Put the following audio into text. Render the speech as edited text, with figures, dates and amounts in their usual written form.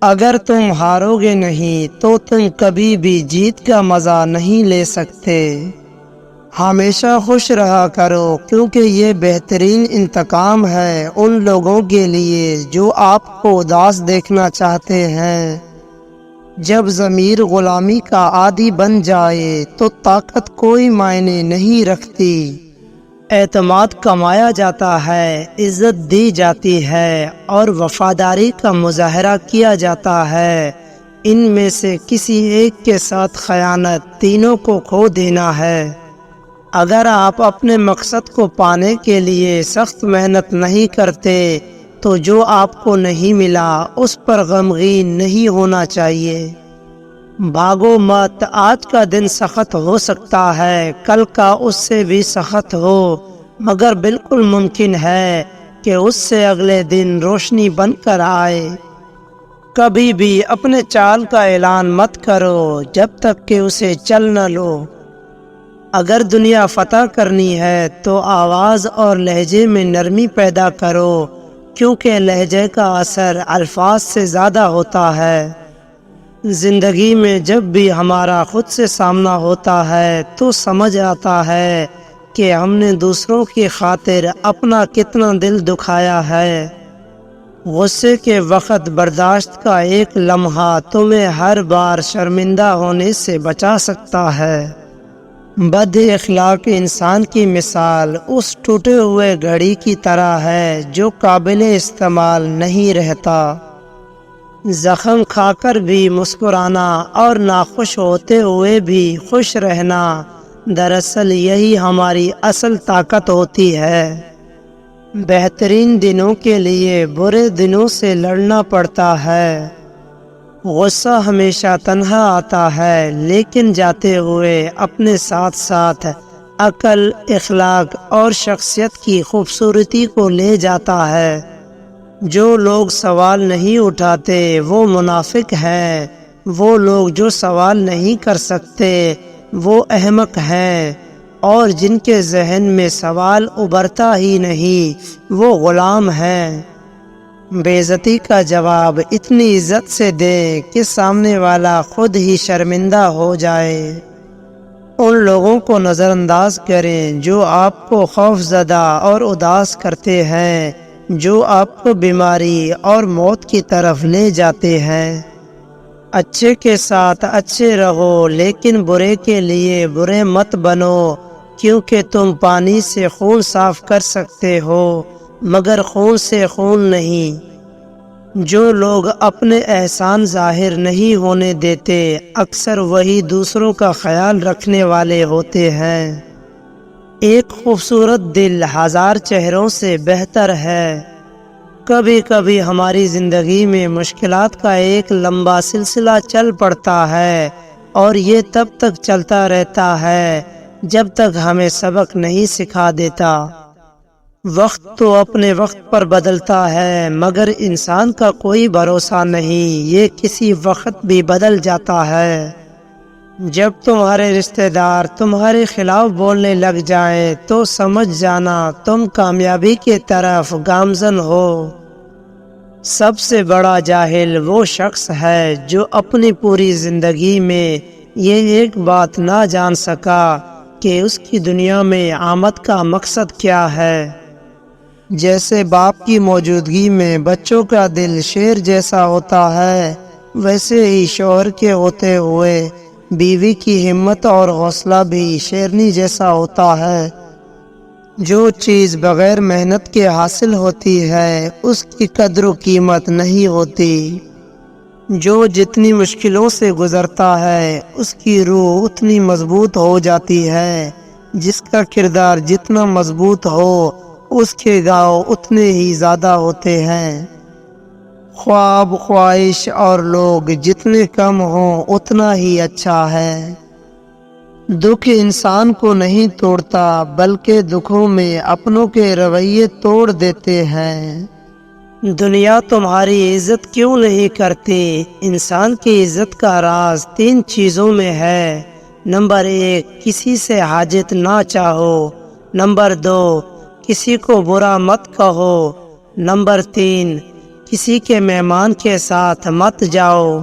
اگر تم ہارو گے نہیں تو تم کبھی بھی جیت کا مزہ نہیں لے سکتے۔ ہمیشہ خوش رہا کرو کیونکہ یہ بہترین انتقام ہے ان لوگوں کے لیے جو آپ کو اداس دیکھنا چاہتے ہیں۔ جب ضمیر غلامی کا عادی بن جائے تو طاقت کوئی معنی نہیں رکھتی۔ اعتماد کمایا جاتا ہے، عزت دی جاتی ہے اور وفاداری کا مظاہرہ کیا جاتا ہے۔ ان میں سے کسی ایک کے ساتھ خیانت تینوں کو کھو دینا ہے۔ اگر آپ اپنے مقصد کو پانے کے لیے سخت محنت نہیں کرتے تو جو آپ کو نہیں ملا اس پر غمگین نہیں ہونا چاہیے۔ بھاگو مت، آج کا دن سخت ہو سکتا ہے، کل کا اس سے بھی سخت ہو، مگر بالکل ممکن ہے کہ اس سے اگلے دن روشنی بن کر آئے۔ کبھی بھی اپنے چال کا اعلان مت کرو جب تک کہ اسے چل نہ لو۔ اگر دنیا فتح کرنی ہے تو آواز اور لہجے میں نرمی پیدا کرو، کیونکہ لہجے کا اثر الفاظ سے زیادہ ہوتا ہے۔ زندگی میں جب بھی ہمارا خود سے سامنا ہوتا ہے تو سمجھ آتا ہے کہ ہم نے دوسروں کی خاطر اپنا کتنا دل دکھایا ہے۔ غصے کے وقت برداشت کا ایک لمحہ تمہیں ہر بار شرمندہ ہونے سے بچا سکتا ہے۔ بد اخلاق انسان کی مثال اس ٹوٹے ہوئے گھڑی کی طرح ہے جو قابل استعمال نہیں رہتا۔ زخم کھا کر بھی مسکرانا اور ناخوش ہوتے ہوئے بھی خوش رہنا، دراصل یہی ہماری اصل طاقت ہوتی ہے۔ بہترین دنوں کے لیے برے دنوں سے لڑنا پڑتا ہے۔ غصہ ہمیشہ تنہا آتا ہے لیکن جاتے ہوئے اپنے ساتھ ساتھ عقل، اخلاق اور شخصیت کی خوبصورتی کو لے جاتا ہے۔ جو لوگ سوال نہیں اٹھاتے وہ منافق ہیں، وہ لوگ جو سوال نہیں کر سکتے وہ احمق ہیں، اور جن کے ذہن میں سوال ابھرتا ہی نہیں وہ غلام ہیں۔ بے عزتی کا جواب اتنی عزت سے دیں کہ سامنے والا خود ہی شرمندہ ہو جائے۔ ان لوگوں کو نظر انداز کریں جو آپ کو خوف زدہ اور اداس کرتے ہیں، جو آپ کو بیماری اور موت کی طرف لے جاتے ہیں۔ اچھے کے ساتھ اچھے رہو لیکن برے کے لیے برے مت بنو، کیونکہ تم پانی سے خون صاف کر سکتے ہو مگر خون سے خون نہیں۔ جو لوگ اپنے احسان ظاہر نہیں ہونے دیتے اکثر وہی دوسروں کا خیال رکھنے والے ہوتے ہیں۔ ایک خوبصورت دل ہزار چہروں سے بہتر ہے۔ کبھی کبھی ہماری زندگی میں مشکلات کا ایک لمبا سلسلہ چل پڑتا ہے اور یہ تب تک چلتا رہتا ہے جب تک ہمیں سبق نہیں سکھا دیتا۔ وقت تو اپنے وقت پر بدلتا ہے مگر انسان کا کوئی بھروسہ نہیں، یہ کسی وقت بھی بدل جاتا ہے۔ جب تمہارے رشتہ دار تمہارے خلاف بولنے لگ جائیں تو سمجھ جانا تم کامیابی کی طرف گامزن ہو۔ سب سے بڑا جاہل وہ شخص ہے جو اپنی پوری زندگی میں یہ ایک بات نہ جان سکا کہ اس کی دنیا میں آمد کا مقصد کیا ہے۔ جیسے باپ کی موجودگی میں بچوں کا دل شیر جیسا ہوتا ہے، ویسے ہی شوہر کے ہوتے ہوئے بیوی کی ہمت اور حوصلہ بھی شیرنی جیسا ہوتا ہے۔ جو چیز بغیر محنت کے حاصل ہوتی ہے اس کی قدر و قیمت نہیں ہوتی۔ جو جتنی مشکلوں سے گزرتا ہے اس کی روح اتنی مضبوط ہو جاتی ہے۔ جس کا کردار جتنا مضبوط ہو اس کے گاؤ اتنے ہی زیادہ ہوتے ہیں۔ خواب، خواہش اور لوگ جتنے کم ہوں اتنا ہی اچھا ہے۔ دکھ انسان کو نہیں توڑتا بلکہ دکھوں میں اپنوں کے رویے توڑ دیتے ہیں۔ دنیا تمہاری عزت کیوں نہیں کرتی؟ انسان کی عزت کا راز 3 چیزوں میں ہے۔ نمبر 1، کسی سے حاجت نہ چاہو۔ نمبر 2، کسی کو برا مت کہو۔ نمبر 3، کسی کے مہمان کے ساتھ مت جاؤ۔